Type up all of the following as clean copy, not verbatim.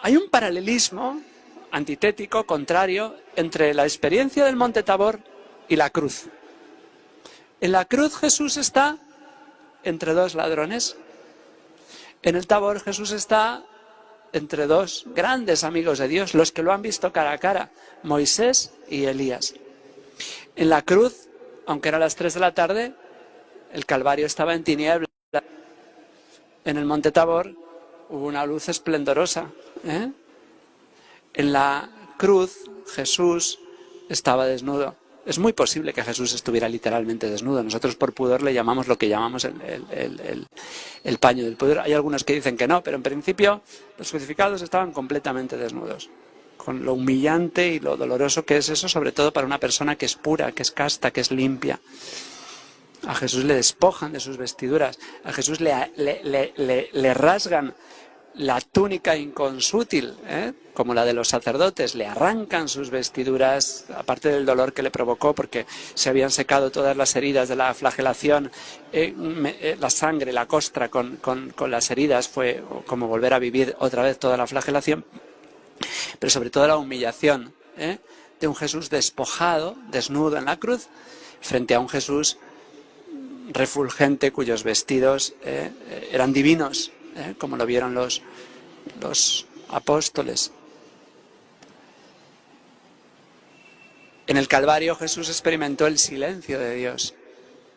Hay un paralelismo antitético, contrario, entre la experiencia del Monte Tabor y la cruz. En la cruz Jesús está entre dos ladrones. En el Tabor Jesús está entre dos grandes amigos de Dios, los que lo han visto cara a cara, Moisés y Elías. En la cruz, aunque era las 3 de la tarde, el Calvario estaba en tinieblas. En el Monte Tabor hubo una luz esplendorosa. En la cruz Jesús estaba desnudo. Es muy posible que Jesús estuviera literalmente desnudo. Nosotros por pudor le llamamos lo que llamamos el paño del pudor. Hay algunos que dicen que no, pero en principio los crucificados estaban completamente desnudos. Con lo humillante y lo doloroso que es eso, sobre todo para una persona que es pura, que es casta, que es limpia. A Jesús le despojan de sus vestiduras. A Jesús le rasgan la túnica inconsútil, como la de los sacerdotes, le arrancan sus vestiduras, aparte del dolor que le provocó, porque se habían secado todas las heridas de la flagelación, la sangre, la costra con las heridas, fue como volver a vivir otra vez toda la flagelación, pero sobre todo la humillación de un Jesús despojado, desnudo en la cruz, frente a un Jesús refulgente cuyos vestidos eran divinos, como lo vieron los apóstoles. En el Calvario Jesús experimentó el silencio de Dios,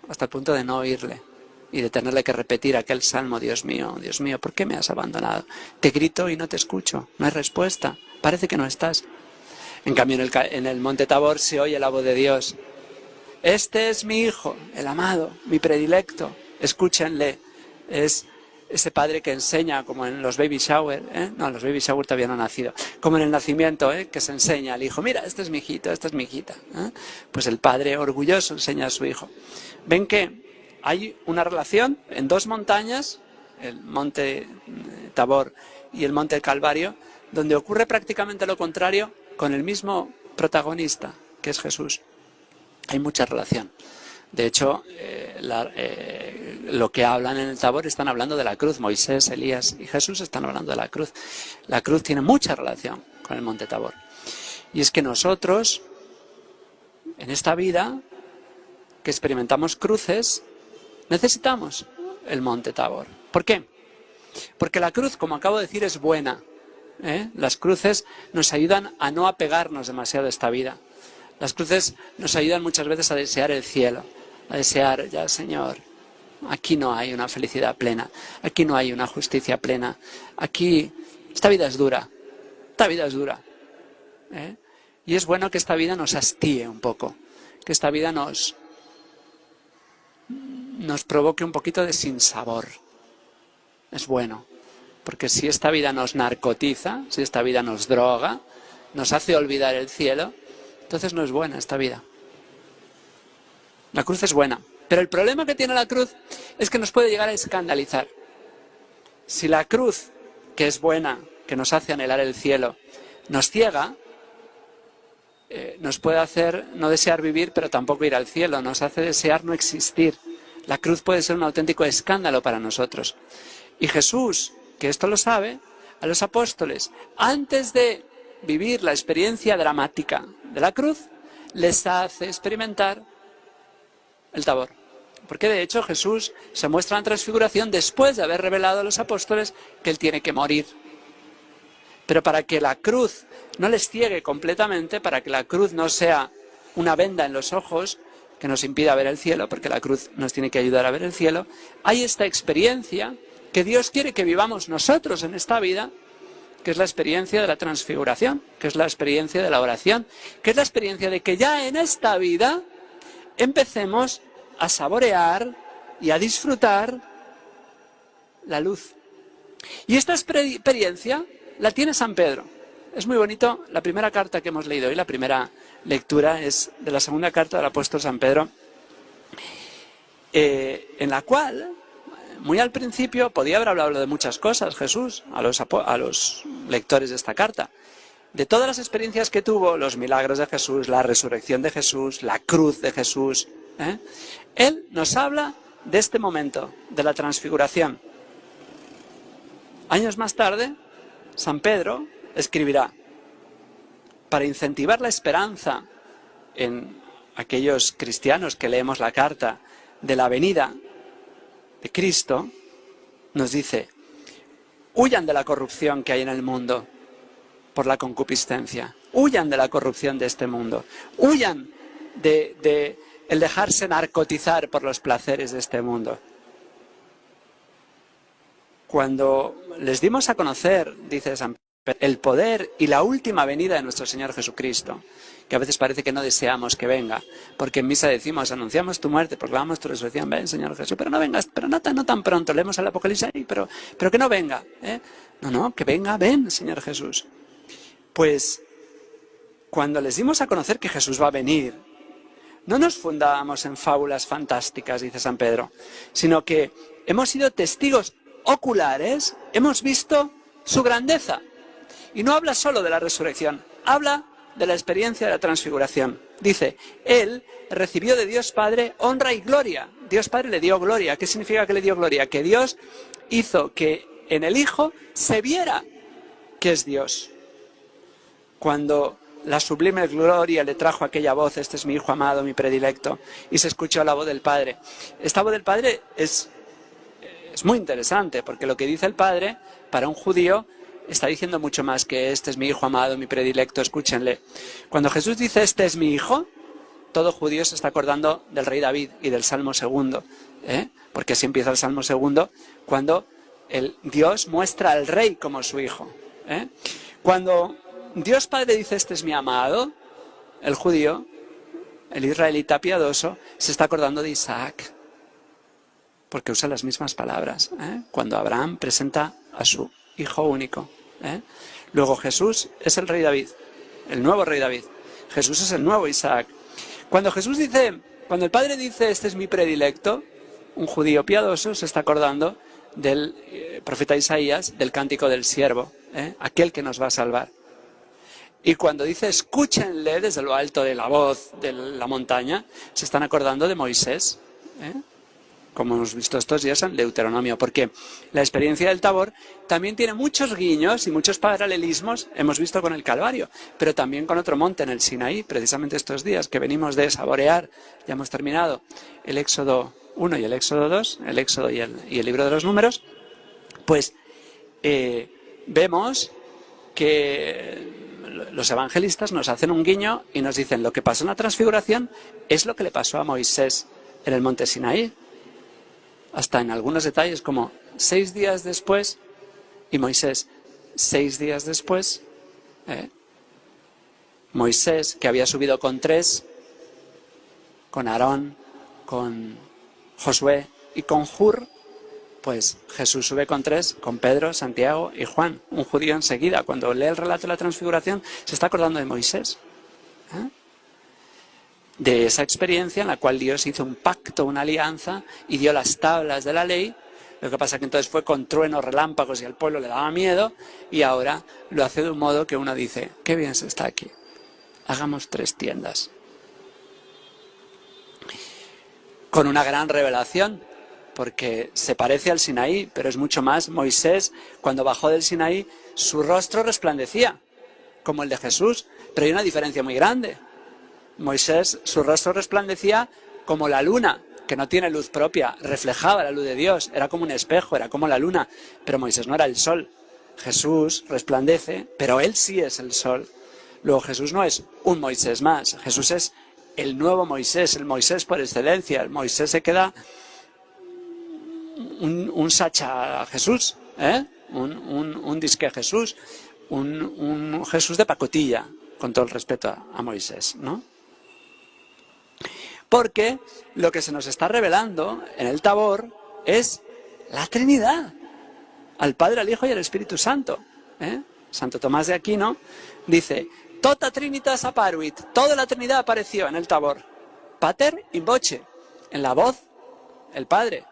hasta el punto de no oírle y de tenerle que repetir aquel salmo: Dios mío, ¿por qué me has abandonado? Te grito y no te escucho, no hay respuesta, parece que no estás. En cambio en el Monte Tabor se oye la voz de Dios: este es mi Hijo, el amado, mi predilecto, escúchenle. Es ese padre que enseña, como en los baby shower, no, los baby shower todavía no han nacido, como en el nacimiento, que se enseña al hijo: mira, este es mi hijito, esta es mi hijita. Pues el padre orgulloso enseña a su hijo. Ven que hay una relación en dos montañas, el Monte Tabor y el Monte Calvario, donde ocurre prácticamente lo contrario con el mismo protagonista, que es Jesús. Hay mucha relación. De hecho, lo que hablan en el Tabor están hablando de la cruz. Moisés, Elías y Jesús están hablando de la cruz. La cruz tiene mucha relación con el Monte Tabor. Y es que nosotros, en esta vida, que experimentamos cruces, necesitamos el Monte Tabor. ¿Por qué? Porque la cruz, como acabo de decir, es buena. Las cruces nos ayudan a no apegarnos demasiado a esta vida. Las cruces nos ayudan muchas veces a desear el cielo, a desear: ya, Señor, aquí no hay una felicidad plena, aquí no hay una justicia plena, aquí esta vida es dura, Y es bueno que esta vida nos hastíe un poco, que esta vida nos provoque un poquito de sinsabor. Es bueno, porque si esta vida nos narcotiza, si esta vida nos droga, nos hace olvidar el cielo, entonces no es buena esta vida. La cruz es buena, pero el problema que tiene la cruz es que nos puede llegar a escandalizar. Si la cruz, que es buena, que nos hace anhelar el cielo, nos ciega, nos puede hacer no desear vivir, pero tampoco ir al cielo, nos hace desear no existir. La cruz puede ser un auténtico escándalo para nosotros. Y Jesús, que esto lo sabe, a los apóstoles, antes de vivir la experiencia dramática de la cruz, les hace experimentar el Tabor. Porque de hecho Jesús se muestra en transfiguración después de haber revelado a los apóstoles que Él tiene que morir. Pero para que la cruz no les ciegue completamente, para que la cruz no sea una venda en los ojos que nos impida ver el cielo, porque la cruz nos tiene que ayudar a ver el cielo, hay esta experiencia que Dios quiere que vivamos nosotros en esta vida, que es la experiencia de la transfiguración, que es la experiencia de la oración, que es la experiencia de que ya en esta vida empecemos a saborear y a disfrutar la luz. Y esta experiencia la tiene San Pedro. Es muy bonito, la primera carta que hemos leído hoy, la primera lectura es de la segunda carta del apóstol San Pedro, en la cual, muy al principio, podía haber hablado de muchas cosas Jesús a los lectores de esta carta. De todas las experiencias que tuvo, los milagros de Jesús, la resurrección de Jesús, la cruz de Jesús, Él nos habla de este momento, de la transfiguración. Años más tarde, San Pedro, escribirá, para incentivar la esperanza en aquellos cristianos que leemos la carta de la venida de Cristo, nos dice: huyan de la corrupción que hay en el mundo por la concupiscencia, huyan de la corrupción de este mundo, huyan de el dejarse narcotizar por los placeres de este mundo. Cuando les dimos a conocer, dice San Pedro, el poder y la última venida de nuestro Señor Jesucristo, que a veces parece que no deseamos que venga, porque en misa decimos, anunciamos tu muerte, proclamamos tu resurrección, ven Señor Jesús, pero no vengas, pero no tan pronto, leemos el Apocalipsis ahí, pero que no venga, ¿eh? No, que venga, ven Señor Jesús. Pues cuando les dimos a conocer que Jesús va a venir, no nos fundábamos en fábulas fantásticas, dice San Pedro, sino que hemos sido testigos oculares, hemos visto su grandeza. Y no habla solo de la resurrección, habla de la experiencia de la transfiguración. Dice, Él recibió de Dios Padre honra y gloria. Dios Padre le dio gloria. ¿Qué significa que le dio gloria? Que Dios hizo que en el Hijo se viera que es Dios. Cuando la sublime gloria le trajo aquella voz, este es mi Hijo amado, mi predilecto, y se escuchó la voz del Padre. Esta voz del Padre es muy interesante, porque lo que dice el Padre, para un judío, está diciendo mucho más que este es mi Hijo amado, mi predilecto, escúchenle. Cuando Jesús dice este es mi Hijo, todo judío se está acordando del rey David y del Salmo 2, porque así empieza el Salmo 2, cuando Dios muestra al rey como su Hijo. Cuando Dios Padre dice este es mi amado, el judío, el israelita piadoso, se está acordando de Isaac, porque usa las mismas palabras, cuando Abraham presenta a su Hijo único. Luego Jesús es el rey David, el nuevo rey David. Jesús es el nuevo Isaac. Cuando el Padre dice este es mi predilecto, un judío piadoso se está acordando del profeta Isaías, del cántico del siervo, aquel que nos va a salvar. Y cuando dice escúchenle desde lo alto de la voz de la montaña, se están acordando de Moisés, como hemos visto estos días en Deuteronomio, porque la experiencia del Tabor también tiene muchos guiños y muchos paralelismos, hemos visto con el Calvario, pero también con otro monte en el Sinaí, precisamente estos días que venimos de saborear, ya hemos terminado el Éxodo 1 y el Éxodo 2, el Éxodo y el libro de los Números, pues vemos que los evangelistas nos hacen un guiño y nos dicen lo que pasó en la transfiguración es lo que le pasó a Moisés en el monte Sinaí. Hasta en algunos detalles como 6 días después y Moisés 6 días después. Moisés, que había subido con 3, con Aarón, con Josué y con Hur, pues Jesús sube con 3, con Pedro, Santiago y Juan. Un judío enseguida, cuando lee el relato de la transfiguración, se está acordando de Moisés. De esa experiencia en la cual Dios hizo un pacto, una alianza, y dio las tablas de la ley. Lo que pasa es que entonces fue con truenos, relámpagos y al pueblo le daba miedo, y ahora lo hace de un modo que uno dice, qué bien se está aquí, hagamos 3 tiendas. Con una gran revelación, porque se parece al Sinaí, pero es mucho más. Moisés, cuando bajó del Sinaí, su rostro resplandecía, como el de Jesús, pero hay una diferencia muy grande. Moisés, su rostro resplandecía como la luna, que no tiene luz propia, reflejaba la luz de Dios, era como un espejo, era como la luna, pero Moisés no era el sol. Jesús resplandece, pero él sí es el sol. Luego Jesús no es un Moisés más, Jesús es el nuevo Moisés, el Moisés por excelencia. El Moisés se queda un sacha Jesús, un disque Jesús, un Jesús de pacotilla, con todo el respeto a Moisés, ¿no? Porque lo que se nos está revelando en el Tabor es la Trinidad, al Padre, al Hijo y al Espíritu Santo. Santo Tomás de Aquino dice, Tota Trinitas apparuit, toda la Trinidad apareció en el Tabor. Pater in voce, en la voz, el Padre.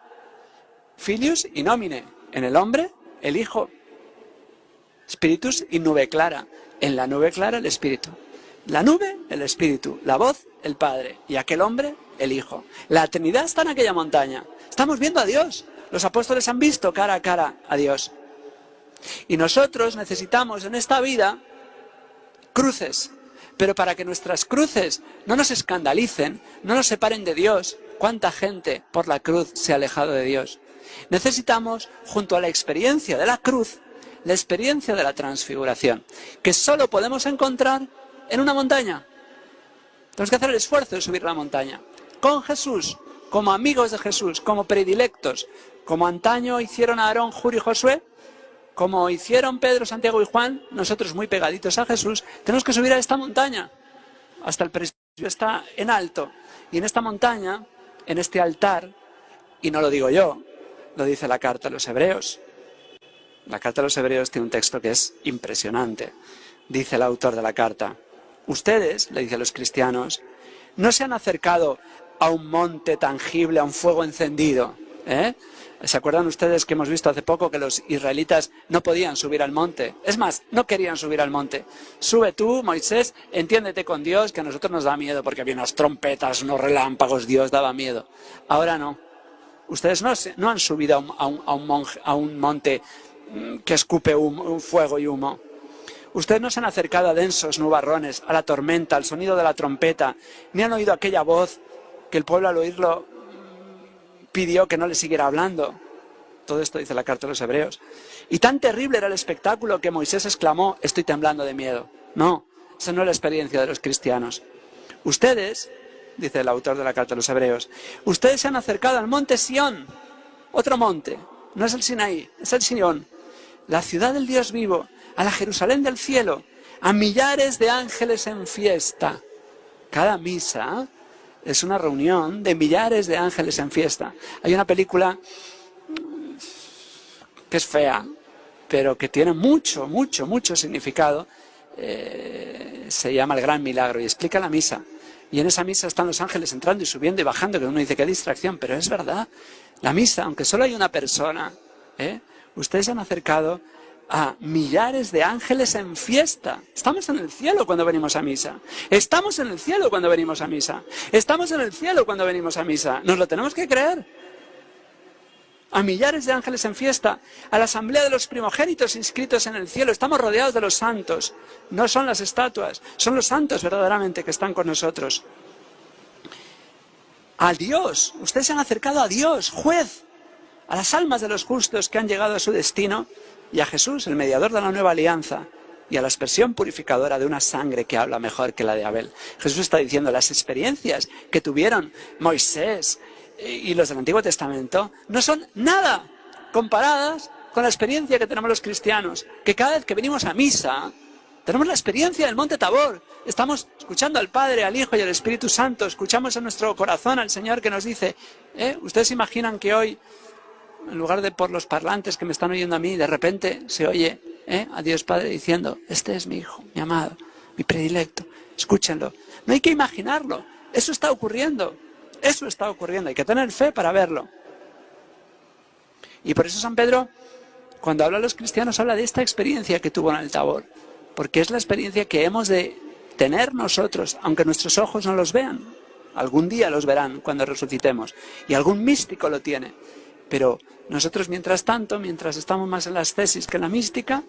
Filius in nomine, en el hombre, el Hijo. Spiritus in nube clara, en la nube clara el Espíritu. La nube, el Espíritu, la voz, el Padre, y aquel hombre, el Hijo. La Trinidad está en aquella montaña. Estamos viendo a Dios. Los apóstoles han visto cara a cara a Dios. Y nosotros necesitamos en esta vida cruces, pero para que nuestras cruces no nos escandalicen, no nos separen de Dios. ¿Cuánta gente por la cruz se ha alejado de Dios? Necesitamos, junto a la experiencia de la cruz, la experiencia de la transfiguración, que solo podemos encontrar en una montaña. Tenemos que hacer el esfuerzo de subir la montaña, con Jesús, como amigos de Jesús, como predilectos, como antaño hicieron Aarón, Hur y Josué, como hicieron Pedro, Santiago y Juan, nosotros muy pegaditos a Jesús, tenemos que subir a esta montaña. Hasta el presbiterio está en alto, y en esta montaña, en este altar, y no lo digo yo, lo dice la carta a los Hebreos. La carta a los Hebreos tiene un texto que es impresionante. Dice el autor de la carta: ustedes, le dice a los cristianos, no se han acercado a un monte tangible, a un fuego encendido. ¿Se acuerdan ustedes que hemos visto hace poco que los israelitas no podían subir al monte? Es más, no querían subir al monte. Sube tú, Moisés, entiéndete con Dios, que a nosotros nos da miedo porque había unas trompetas, unos relámpagos, Dios daba miedo. Ahora no. Ustedes no han subido a un monte que escupe fuego y humo. Ustedes no se han acercado a densos nubarrones, a la tormenta, al sonido de la trompeta, ni han oído aquella voz que el pueblo al oírlo pidió que no le siguiera hablando. Todo esto dice la carta de los Hebreos. Y tan terrible era el espectáculo que Moisés exclamó: estoy temblando de miedo. No, esa no es la experiencia de los cristianos. Ustedes, dice el autor de la carta de los Hebreos, ustedes se han acercado al monte Sión, otro monte, no es el Sinaí, es el Sión, la ciudad del Dios vivo, a la Jerusalén del cielo, a millares de ángeles en fiesta. Cada misa es una reunión de millares de ángeles en fiesta. Hay una película que es fea, pero que tiene mucho significado. Se llama El Gran Milagro y explica la misa. Y en esa misa están los ángeles entrando y subiendo y bajando, que uno dice qué distracción, pero es verdad. La misa, aunque solo hay una persona, ustedes se han acercado a millares de ángeles en fiesta. Estamos en el cielo cuando venimos a misa. Estamos en el cielo cuando venimos a misa. Estamos en el cielo cuando venimos a misa. Nos lo tenemos que creer. A millares de ángeles en fiesta, a la asamblea de los primogénitos inscritos en el cielo. Estamos rodeados de los santos. No son las estatuas, son los santos verdaderamente que están con nosotros. A Dios, ustedes se han acercado a Dios, juez, a las almas de los justos que han llegado a su destino, y a Jesús, el mediador de la nueva alianza, y a la expresión purificadora de una sangre que habla mejor que la de Abel. Jesús está diciendo: las experiencias que tuvieron Moisés y los del Antiguo Testamento no son nada comparadas con la experiencia que tenemos los cristianos, que cada vez que venimos a misa tenemos la experiencia del Monte Tabor. Estamos escuchando al Padre, al Hijo y al Espíritu Santo, escuchamos en nuestro corazón al Señor que nos dice, ¿ustedes se imaginan que hoy, en lugar de por los parlantes que me están oyendo a mí, de repente se oye a Dios Padre diciendo: este es mi Hijo, mi amado, mi predilecto, escúchenlo? No hay que imaginarlo, eso está ocurriendo, hay que tener fe para verlo. Y por eso San Pedro, cuando habla a los cristianos, habla de esta experiencia que tuvo en el Tabor, porque es la experiencia que hemos de tener nosotros, aunque nuestros ojos no los vean. Algún día los verán cuando resucitemos, y algún místico lo tiene. Pero nosotros, mientras tanto, mientras estamos más en la ascesis que en la mística,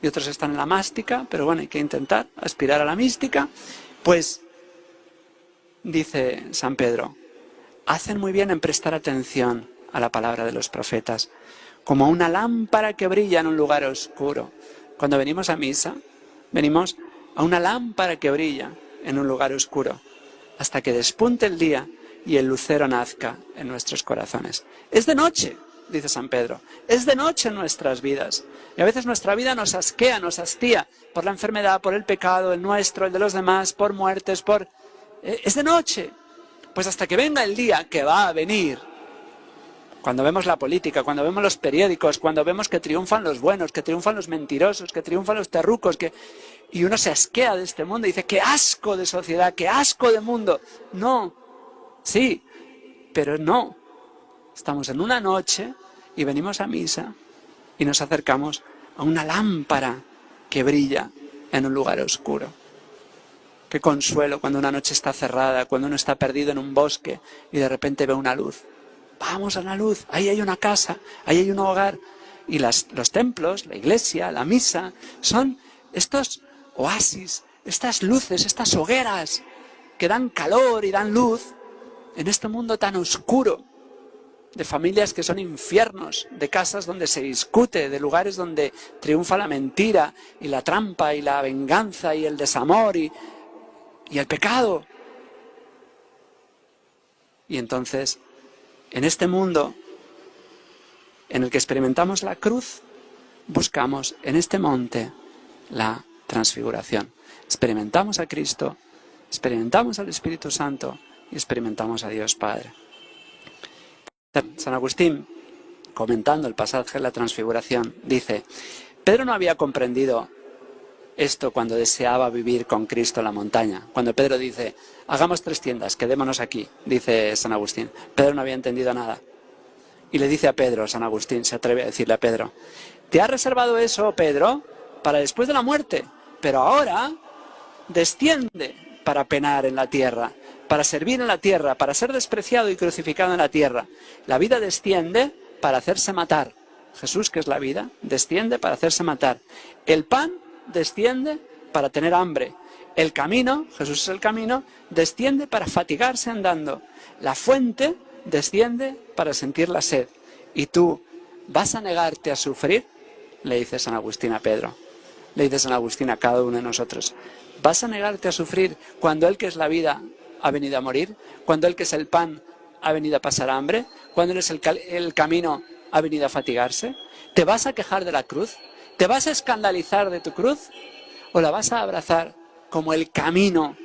y otros están en la mástica, pero bueno, hay que intentar aspirar a la mística, pues, dice San Pedro, hacen muy bien en prestar atención a la palabra de los profetas, como una lámpara que brilla en un lugar oscuro. Cuando venimos a misa, venimos a una lámpara que brilla en un lugar oscuro, hasta que despunte el día y el lucero nazca en nuestros corazones. Es de noche, dice San Pedro, es de noche en nuestras vidas. Y a veces nuestra vida nos asquea, nos hastía, por la enfermedad, por el pecado, el nuestro, el de los demás, por muertes, es de noche. Pues hasta que venga el día, que va a venir, cuando vemos la política, cuando vemos los periódicos, cuando vemos que triunfan los buenos, que triunfan los mentirosos, que triunfan los terrucos, y uno se asquea de este mundo y dice, qué asco de sociedad, qué asco de mundo. No, sí, pero no. Estamos en una noche y venimos a misa y nos acercamos a una lámpara que brilla en un lugar oscuro. Qué consuelo cuando una noche está cerrada, cuando uno está perdido en un bosque y de repente ve una luz. Vamos a la luz, ahí hay una casa, ahí hay un hogar. Y los templos, la iglesia, la misa, son estos oasis, estas luces, estas hogueras que dan calor y dan luz en este mundo tan oscuro, de familias que son infiernos, de casas donde se discute, de lugares donde triunfa la mentira y la trampa y la venganza y el desamor y el pecado. Y entonces, en este mundo en el que experimentamos la cruz, buscamos en este monte la transfiguración. Experimentamos a Cristo, experimentamos al Espíritu Santo y experimentamos a Dios Padre. San Agustín, comentando el pasaje de la transfiguración, dice: Pedro no había comprendido esto cuando deseaba vivir con Cristo en la montaña. Cuando Pedro dice, hagamos 3 tiendas, quedémonos aquí, dice San Agustín. Pedro no había entendido nada. Y le dice a Pedro, San Agustín, se atreve a decirle a Pedro: te has reservado eso, Pedro, para después de la muerte, pero ahora desciende para penar en la tierra, para servir en la tierra, para ser despreciado y crucificado en la tierra. La vida desciende para hacerse matar. Jesús, que es la vida, desciende para hacerse matar. El pan desciende para tener hambre. El camino, Jesús es el camino, desciende para fatigarse andando. La fuente desciende para sentir la sed. ¿Y tú vas a negarte a sufrir? Le dice San Agustín a Pedro. Le dice San Agustín a cada uno de nosotros. ¿Vas a negarte a sufrir cuando Él, que es la vida, ha venido a morir? ¿Cuando Él, que es el pan, ha venido a pasar hambre? ¿Cuando Él es el camino, ha venido a fatigarse? ¿Te vas a quejar de la cruz? ¿Te vas a escandalizar de tu cruz? ¿O la vas a abrazar como el camino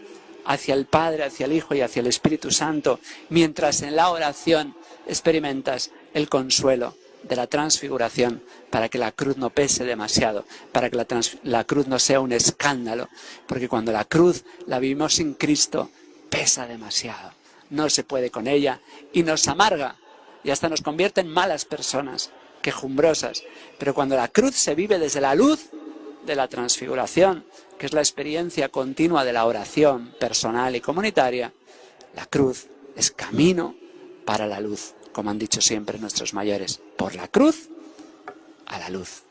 hacia el Padre, hacia el Hijo y hacia el Espíritu Santo, mientras en la oración experimentas el consuelo de la transfiguración, para que la cruz no pese demasiado, para que la cruz no sea un escándalo? Porque cuando la cruz la vivimos sin Cristo, pesa demasiado, no se puede con ella y nos amarga y hasta nos convierte en malas personas, quejumbrosas. Pero cuando la cruz se vive desde la luz de la transfiguración, que es la experiencia continua de la oración personal y comunitaria, la cruz es camino para la luz, como han dicho siempre nuestros mayores: por la cruz a la luz.